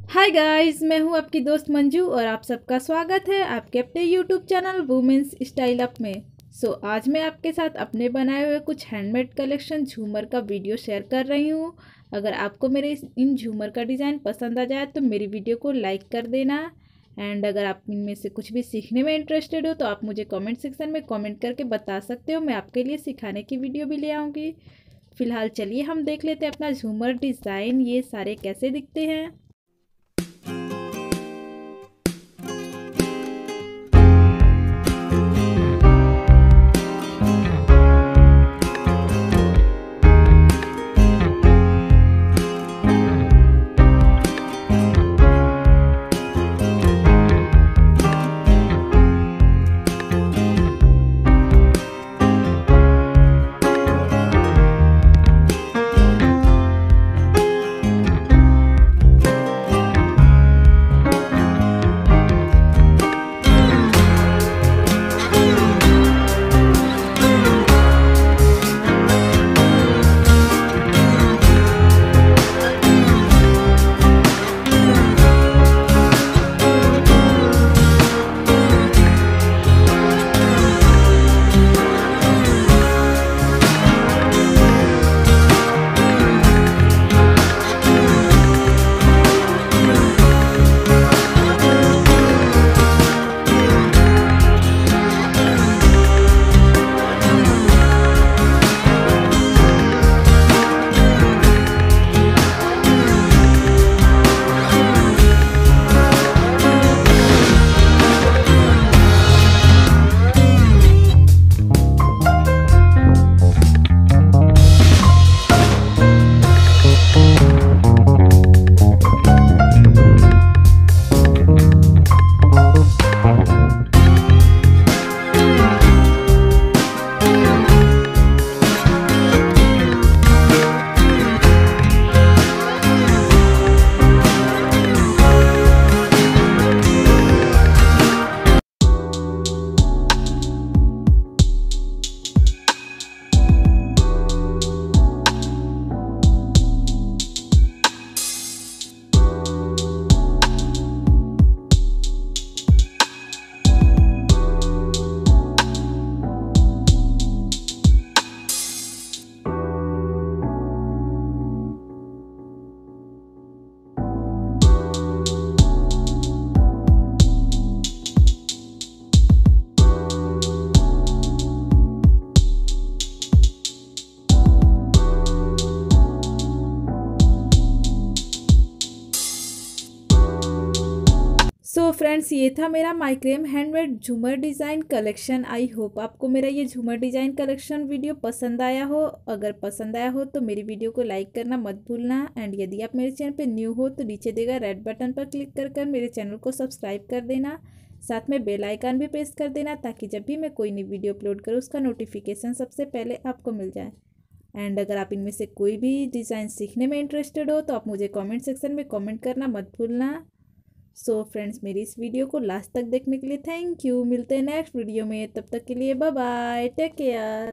Hi guys, मैं हूं आपकी दोस्त मंजू और आप सबका स्वागत है आपके अपने YouTube channel women's style up में। आज मैं आपके साथ अपने बनाए हुए कुछ हैंडमेड कलेक्शन झूमर का वीडियो शेयर कर रही हूं। अगर आपको मेरे इन झूमर का डिज़ाइन पसंद आ जाए तो मेरी वीडियो को लाइक कर देना। एंड अगर आप इनमें से कुछ भी सीखने में इंटरेस्टेड हो तो आप मुझे कॉमेंट सेक्शन में कॉमेंट करके बता सकते हो, मैं आपके लिए सिखाने की वीडियो भी ले आऊँगी। फिलहाल चलिए हम देख लेते हैं अपना झूमर डिज़ाइन ये सारे कैसे दिखते हैं। फ्रेंड्स, ये था मेरा माइक्रेम हैंडमेड झूमर डिज़ाइन कलेक्शन। आई होप आपको मेरा ये झूमर डिज़ाइन कलेक्शन वीडियो पसंद आया हो। अगर पसंद आया हो तो मेरी वीडियो को लाइक करना मत भूलना। एंड यदि आप मेरे चैनल पे न्यू हो तो नीचे देगा रेड बटन पर क्लिक कर मेरे चैनल को सब्सक्राइब कर देना। साथ में बेल आइकन भी प्रेस कर देना ताकि जब भी मैं कोई नई वीडियो अपलोड करूँ उसका नोटिफिकेशन सबसे पहले आपको मिल जाए। एंड अगर आप इनमें से कोई भी डिज़ाइन सीखने में इंटरेस्टेड हो तो आप मुझे कमेंट सेक्शन में कमेंट करना मत भूलना। फ्रेंड्स, मेरी इस वीडियो को लास्ट तक देखने के लिए थैंक यू। मिलते हैं नेक्स्ट वीडियो में, तब तक के लिए बाय बाय, टेक केयर।